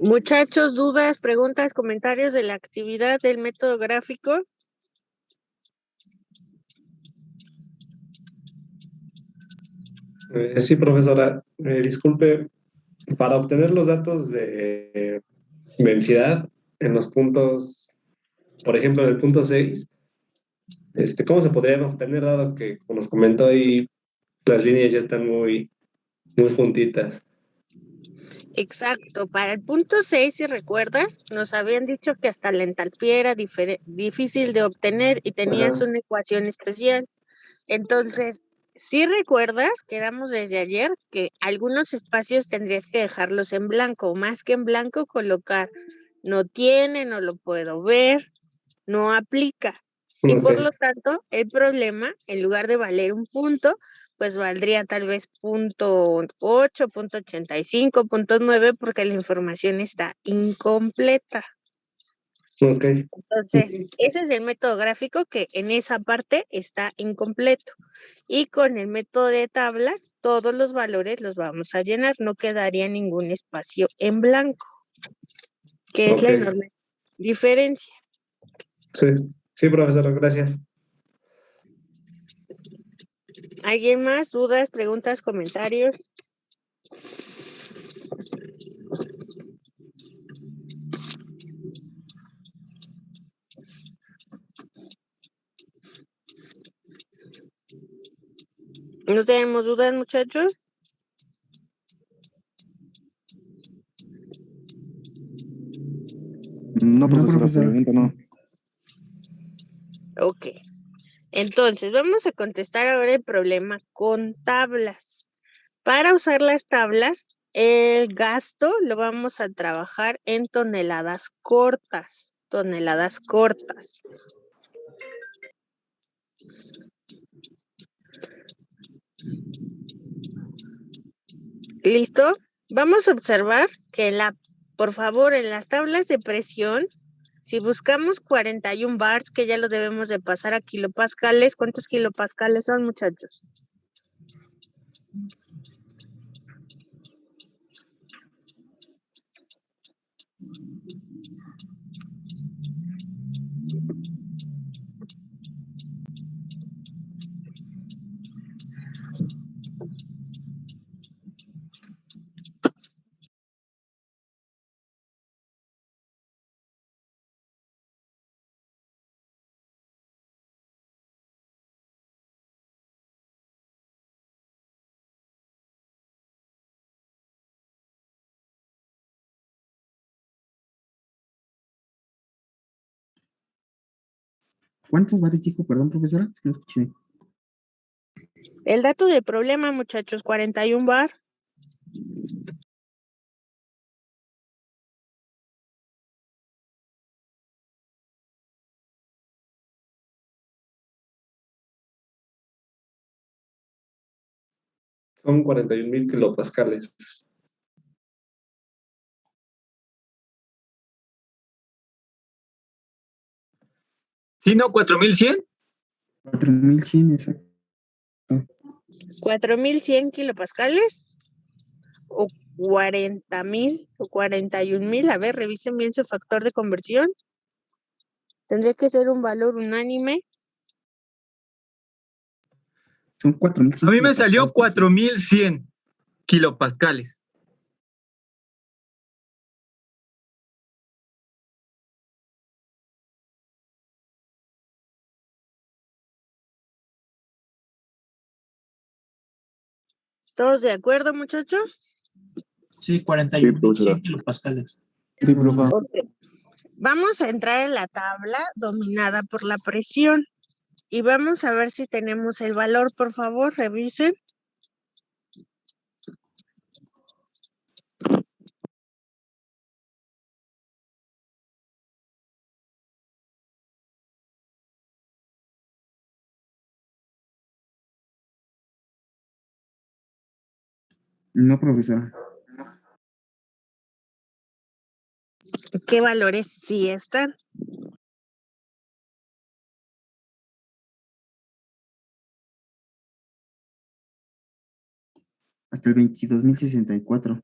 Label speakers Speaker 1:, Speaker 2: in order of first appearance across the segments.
Speaker 1: Muchachos, dudas, preguntas, comentarios de la actividad del método gráfico.
Speaker 2: Sí, profesora, disculpe, para obtener los datos de densidad en los puntos, por ejemplo, en el punto 6, ¿cómo se podrían obtener dado que, como nos comentó ahí, las líneas ya están muy juntitas?
Speaker 1: Exacto, para el punto 6, si recuerdas, nos habían dicho que hasta la entalpía era difícil de obtener y tenías
Speaker 2: Ajá,
Speaker 1: una ecuación especial. Entonces, si recuerdas, quedamos desde ayer que algunos espacios tendrías que dejarlos en blanco, más que en blanco colocar no tiene, no lo puedo ver, no aplica. Y
Speaker 2: ok,
Speaker 1: por lo tanto, el problema, en lugar de valer un punto, pues valdría tal vez punto 8, punto 85, punto 9, porque la información está incompleta.
Speaker 2: ok,
Speaker 1: Entonces, ese es el método gráfico que en esa parte está incompleto. Y con el método de tablas, todos los valores los vamos a llenar, no quedaría ningún espacio en blanco, que es
Speaker 2: ok,
Speaker 1: la enorme diferencia.
Speaker 2: sí, sí, profesora, gracias.
Speaker 1: ¿Alguien más? ¿Dudas, preguntas, comentarios? ¿No tenemos dudas, muchachos?
Speaker 3: No, profesora, por el momento no.
Speaker 1: Ok. Entonces, vamos a contestar ahora el problema con tablas. Para usar las tablas, el gasto lo vamos a trabajar en toneladas cortas. Toneladas cortas. ¿Listo? Vamos a observar que por favor, en las tablas de presión, si buscamos 41 bars, que ya lo debemos de pasar a kilopascales, ¿cuántos kilopascales son, muchachos?
Speaker 3: ¿Cuántos bares dijo, perdón, profesora? Es que no escuché.
Speaker 1: El dato del problema, muchachos, 41 bar.
Speaker 2: Son 41,000 kilopascales.
Speaker 4: ¿Sí, no? ¿4100?
Speaker 3: 4100, exacto.
Speaker 1: 4100 kilopascales o 40,000 o 41,000. A ver, revisen bien su factor de conversión. Tendría que ser un valor unánime.
Speaker 3: Son 4100.
Speaker 4: A mí me salió 4100 kilopascales.
Speaker 1: ¿Todos de acuerdo, muchachos?
Speaker 5: Sí, 41,100 kilopascales.
Speaker 3: Sí, profe.
Speaker 1: Ok. Vamos a entrar en la tabla dominada por la presión y vamos a ver si tenemos el valor. Por favor, revisen.
Speaker 3: No, profesora.
Speaker 1: ¿Qué valores sí están?
Speaker 3: Hasta el 22,064.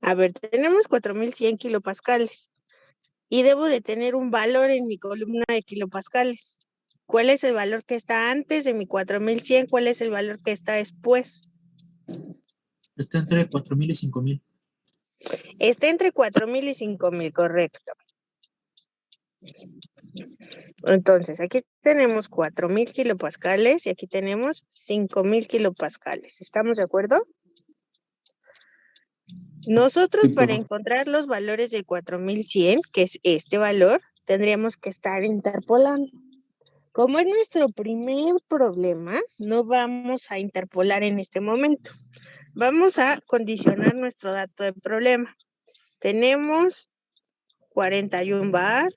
Speaker 1: A ver, tenemos 4100 kilopascales y debo de tener un valor en mi columna de kilopascales. ¿Cuál es el valor que está antes de mi 4100? ¿Cuál es el valor que está después?
Speaker 5: Está entre 4000 y 5000.
Speaker 1: Está entre 4000 y 5000, correcto. Entonces, aquí tenemos 4000 kilopascales y aquí tenemos 5000 kilopascales. ¿Estamos de acuerdo? Nosotros
Speaker 3: Sí,
Speaker 1: para
Speaker 3: profe.
Speaker 1: encontrar los valores de 4100, que es este valor, tendríamos que estar interpolando. Como es nuestro primer problema, no vamos a interpolar en este momento. Vamos a condicionar nuestro dato de problema. Tenemos 41 bar,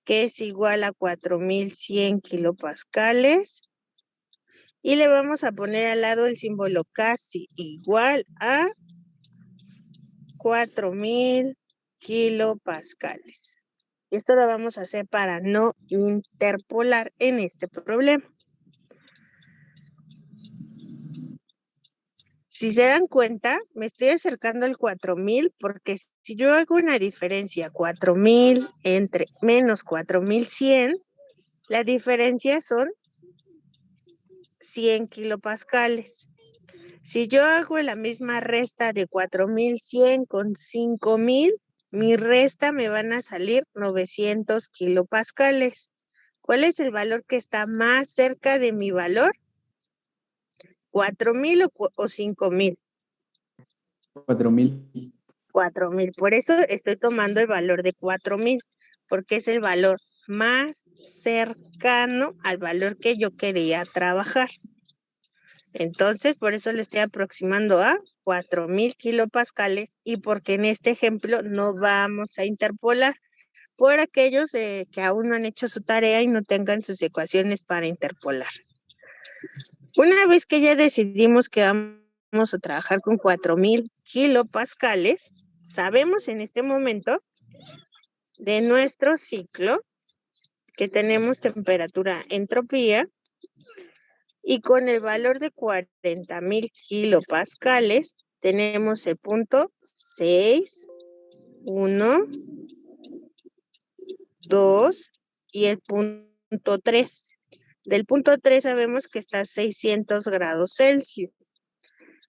Speaker 1: que es igual a 4100 kilopascales. Y le vamos a poner al lado el símbolo casi igual a 4000 kilopascales. Esto lo vamos a hacer para no interpolar en este problema. Si se dan cuenta, me estoy acercando al 4000 porque si yo hago una diferencia 4000 entre menos 4100, la diferencia son 100 kilopascales. Si yo hago la misma resta de 4100 con 5000, mi resta me van a salir 900 kilopascales. ¿Cuál es el valor que está más cerca de mi valor? ¿4000 o 5000?
Speaker 3: 4000.
Speaker 1: 4000. Por eso estoy tomando el valor de 4000, porque es el valor más cercano al valor que yo quería trabajar. Entonces, por eso le estoy aproximando a 4000 kilopascales y porque en este ejemplo no vamos a interpolar por aquellos que aún no han hecho su tarea y no tengan sus ecuaciones para interpolar. Una vez que ya decidimos que vamos a trabajar con 4000 kilopascales, sabemos en este momento de nuestro ciclo que tenemos temperatura, entropía, y con el valor de 40,000 kilopascales tenemos el punto 6, 1, 2 y el punto 3. Del punto 3 sabemos que está a 600 grados Celsius.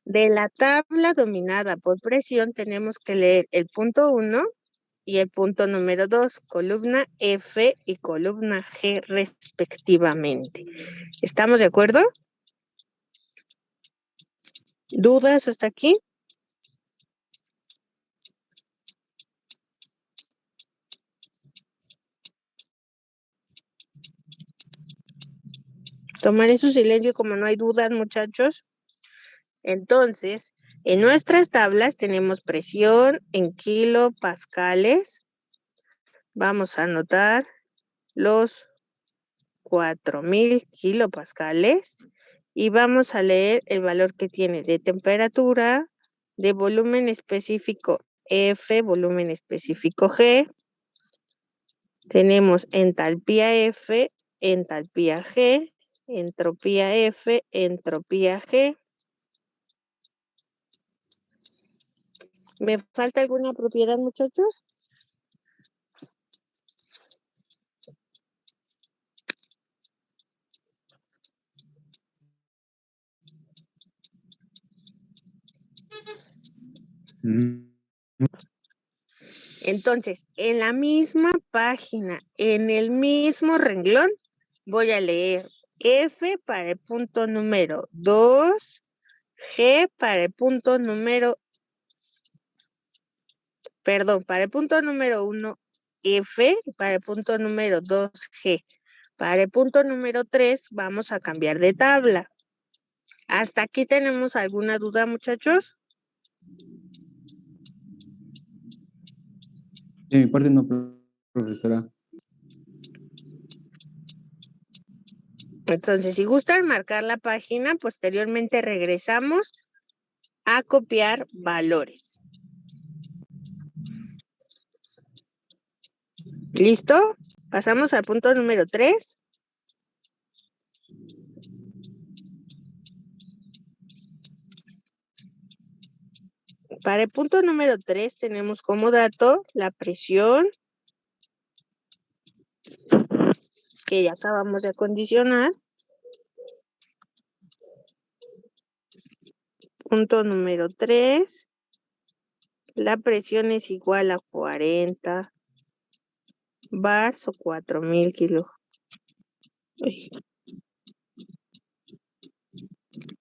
Speaker 1: De la tabla dominada por presión tenemos que leer el punto 1 y el punto número 2, columna F y columna G respectivamente. ¿Estamos de acuerdo? ¿Dudas hasta aquí? Tomaré su silencio como no hay dudas, muchachos. Entonces, en nuestras tablas tenemos presión en kilopascales. Vamos a anotar los 4000 kilopascales y vamos a leer el valor que tiene de temperatura, de volumen específico F, volumen específico G. Tenemos entalpía F, entalpía G, entropía F, entropía G. ¿Me falta alguna propiedad, muchachos? Entonces, en la misma página, en el mismo renglón, voy a leer F para el punto número 2, G para el punto número, para el punto número 1, F, para el punto número 2, G. Para el punto número 3, vamos a cambiar de tabla. ¿Hasta aquí tenemos alguna duda, muchachos?
Speaker 3: De mi parte no, profesora.
Speaker 1: Entonces, si gustan marcar la página, posteriormente regresamos a copiar valores. ¿Listo? Pasamos al punto número 3. Para el punto número 3 tenemos como dato la presión que ya acabamos de acondicionar. Punto número 3, la presión es igual a 40 bars o 4000 kilos.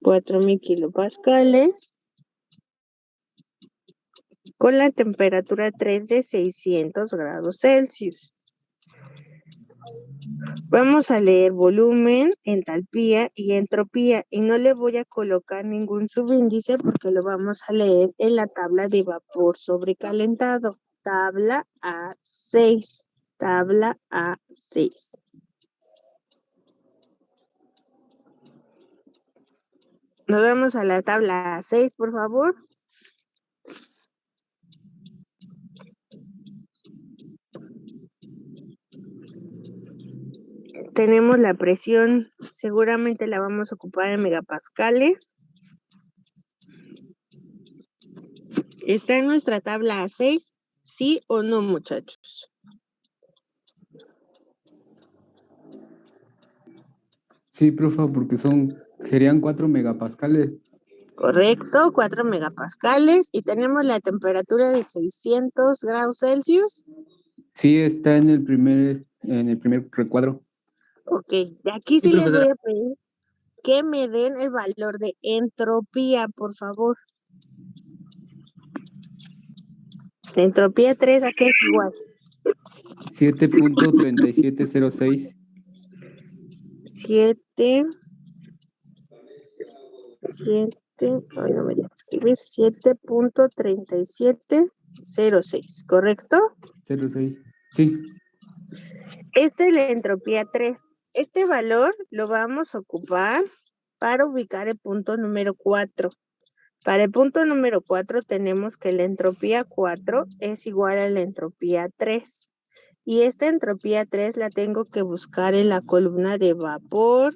Speaker 1: 4000 kilopascales con la temperatura 3 de 600 grados Celsius. Vamos a leer volumen, entalpía y entropía y no le voy a colocar ningún subíndice porque lo vamos a leer en la tabla de vapor sobrecalentado. Tabla A6. Tabla A6. Nos vamos a la tabla A6, por favor. Tenemos la presión, seguramente la vamos a ocupar en megapascales. ¿Está en nuestra tabla A6? ¿Sí o no, muchachos?
Speaker 3: Sí, profa, porque serían 4 megapascales.
Speaker 1: Correcto, 4 megapascales. Y tenemos la temperatura de 600 grados Celsius.
Speaker 3: Sí, está en el primer recuadro.
Speaker 1: Ok, de aquí
Speaker 4: Sí,
Speaker 1: sí les
Speaker 4: profesora.
Speaker 1: voy a pedir que me den el valor de entropía, por favor. Entropía 3, ¿a qué es igual?
Speaker 3: 7.3706.
Speaker 1: 7, ay, no me deja escribir, 7.3706, ¿correcto?
Speaker 3: 06. Sí,
Speaker 1: Esta es la entropía 3. Este valor lo vamos a ocupar para ubicar el punto número 4. Para el punto número 4 tenemos que la entropía 4 es igual a la entropía 3. Y esta entropía 3 la tengo que buscar en la columna de vapor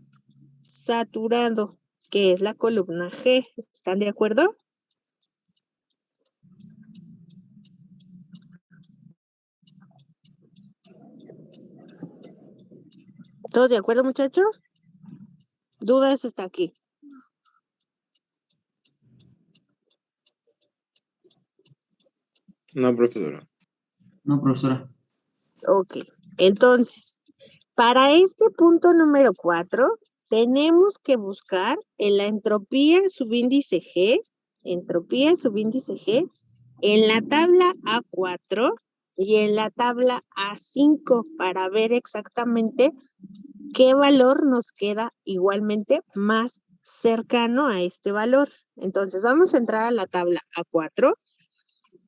Speaker 1: saturado, que es la columna G. ¿Están de acuerdo? ¿Todos de acuerdo, muchachos? Dudas está aquí.
Speaker 6: No, profesora.
Speaker 5: No, profesora.
Speaker 1: Ok, entonces, para este punto número 4, tenemos que buscar en la entropía subíndice G, en la tabla A4 y en la tabla A5 para ver exactamente qué valor nos queda igualmente más cercano a este valor. Entonces, vamos a entrar a la tabla A4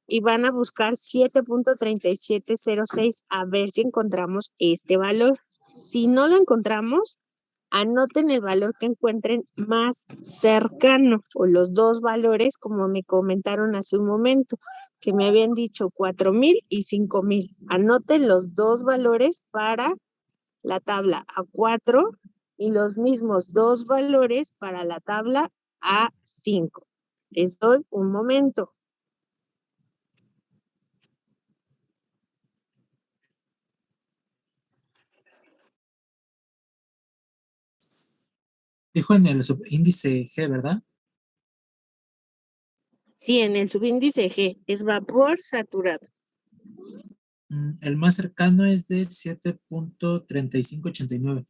Speaker 1: y van a buscar 7.3706 a ver si encontramos este valor. Si no lo encontramos, anoten el valor que encuentren más cercano o los dos valores como me comentaron hace un momento, que me habían dicho 4000 y 5000. Anoten los dos valores para la tabla A4 y los mismos dos valores para la tabla A5. Les doy un momento.
Speaker 5: Dijo en el subíndice G, ¿verdad?
Speaker 1: Sí, en el subíndice G es vapor saturado.
Speaker 5: El más cercano es de 7.3589.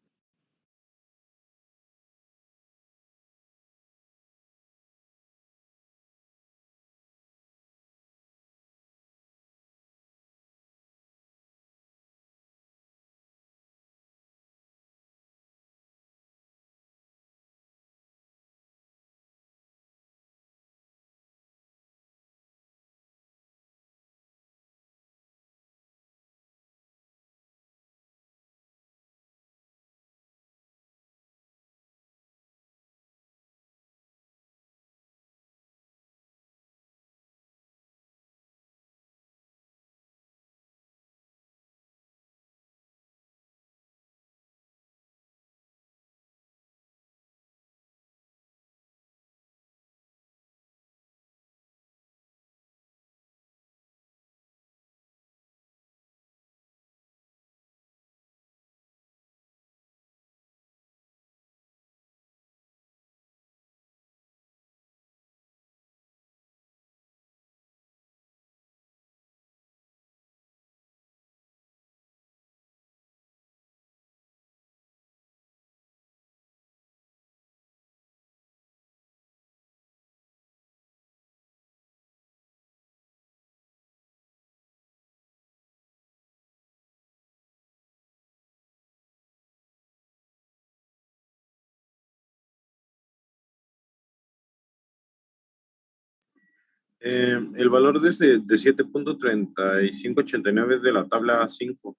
Speaker 6: El valor de 7.3589 es de la tabla 5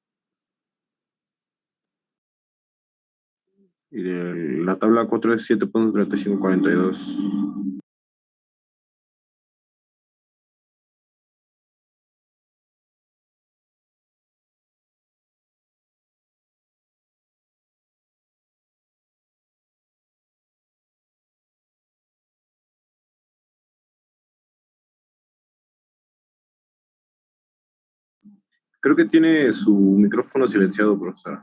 Speaker 6: y de la tabla 4 es 7.3542. Creo que tiene su micrófono silenciado, profesora.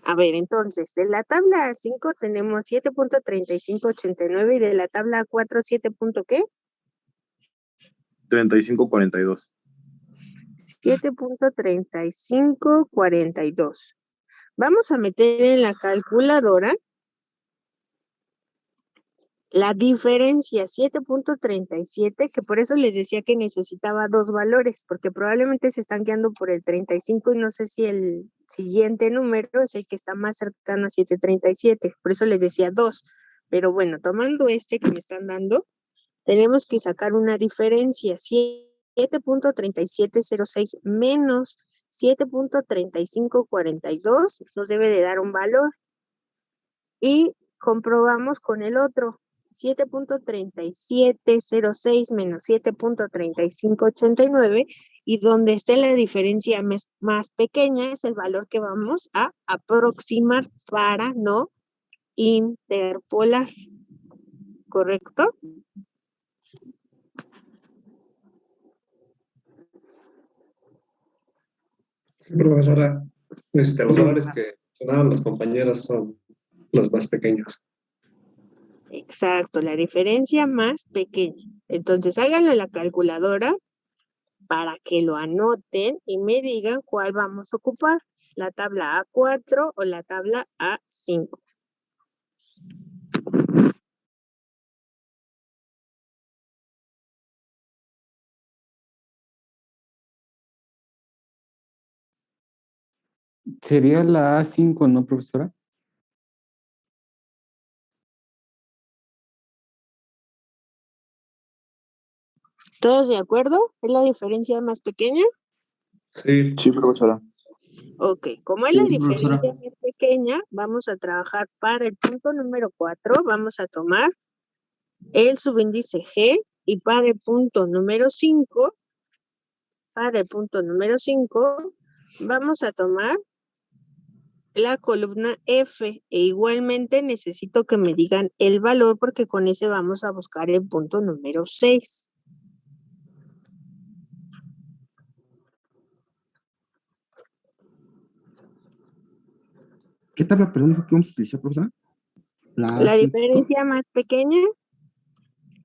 Speaker 1: A ver, entonces, de la tabla 5 tenemos 7.3589 y de la tabla 4, 7. ¿Qué?
Speaker 6: 3542.
Speaker 1: 7.3542. Vamos a meter en la calculadora la diferencia 7.37, que por eso les decía que necesitaba dos valores, porque probablemente se están guiando por el 35 y no sé si el siguiente número es el que está más cercano a 7.37, por eso les decía 2. Pero bueno, tomando este que me están dando, tenemos que sacar una diferencia, 7.3706 menos 7.3542 nos debe de dar un valor. Y comprobamos con el otro, 7.3706 menos 7.3589, y donde esté la diferencia más pequeña es el valor que vamos a aproximar para no interpolar, ¿correcto?
Speaker 2: Sí, profesora, los valores que sonaban los compañeros son los más pequeños.
Speaker 1: Exacto, la diferencia más pequeña. Entonces, háganlo en la calculadora para que lo anoten y me digan cuál vamos a ocupar, la tabla A4 o la tabla A5.
Speaker 3: Sería la A5, ¿no, profesora?
Speaker 1: ¿Todos de acuerdo? ¿Es la diferencia más pequeña?
Speaker 2: Sí,
Speaker 6: Sí, profesora.
Speaker 1: Ok, como es
Speaker 3: Sí,
Speaker 1: la
Speaker 3: profesora.
Speaker 1: diferencia más pequeña, vamos a trabajar para el punto número 4, vamos a tomar el subíndice G, y para el punto número 5, vamos a tomar la columna F, e igualmente necesito que me digan el valor porque con ese vamos a buscar el punto número 6.
Speaker 3: ¿Qué tabla, perdón, que vamos a utilizar, profesora? La
Speaker 1: La
Speaker 3: A5.
Speaker 1: diferencia más pequeña,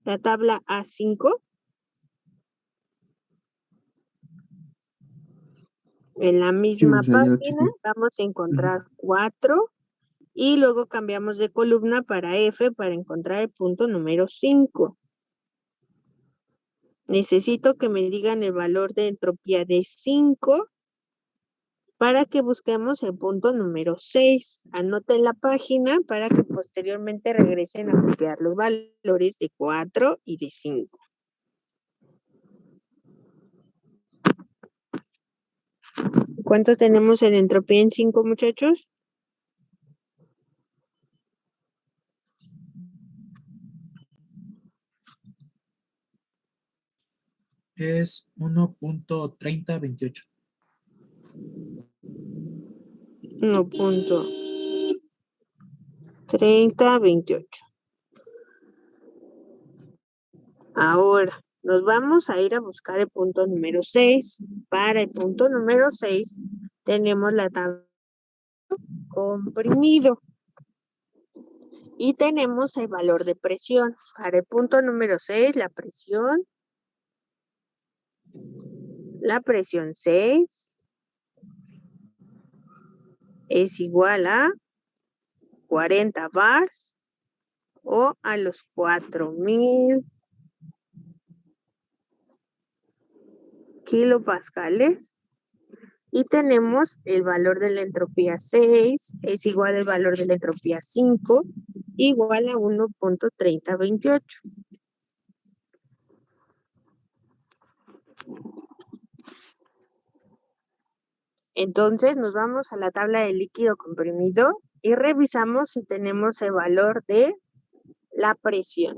Speaker 1: la tabla A5. En la
Speaker 3: Sí,
Speaker 1: misma
Speaker 3: profesora, ya lo
Speaker 1: página
Speaker 3: chequé.
Speaker 1: vamos a encontrar 4 y luego cambiamos de columna para F para encontrar el punto número 5. Necesito que me digan el valor de entropía de 5 para que busquemos el punto número 6. Anoten la página para que posteriormente regresen a copiar los valores de 4 y de 5. ¿Cuánto tenemos en entropía en 5, muchachos?
Speaker 5: Es 1.3028.
Speaker 1: 1.3028. Ahora, nos vamos a ir a buscar el punto número 6. Para el punto número 6, tenemos la tabla comprimido. Y tenemos el valor de presión. Para el punto número 6, la presión 6 es igual a 40 bars o a los 4000 kilopascales. Y tenemos el valor de la entropía 6 es igual al valor de la entropía 5 igual a 1.3028. Entonces nos vamos a la tabla de líquido comprimido y revisamos si tenemos el valor de la presión.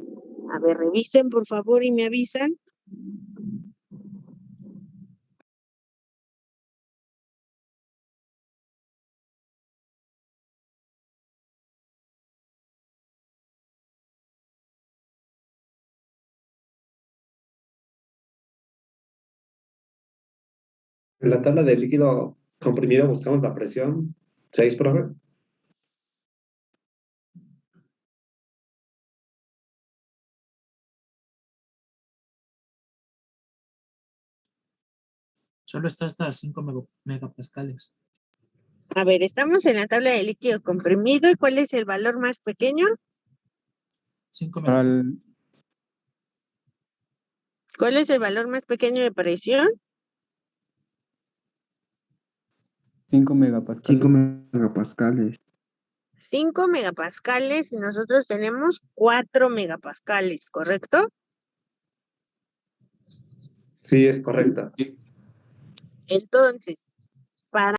Speaker 1: A ver, revisen por favor y me avisan.
Speaker 2: En la tabla de líquido comprimido buscamos la presión 6, profe.
Speaker 5: Solo está hasta 5 megapascales.
Speaker 1: A ver, estamos en la tabla de líquido comprimido. ¿Y cuál es el valor más pequeño?
Speaker 5: 5 megapascales.
Speaker 3: Al
Speaker 1: ¿Cuál es el valor más pequeño de presión?
Speaker 3: 5 megapascales. 5 megapascales.
Speaker 1: 5 megapascales y nosotros tenemos 4 megapascales, ¿correcto?
Speaker 2: Sí, es correcta.
Speaker 1: Entonces, para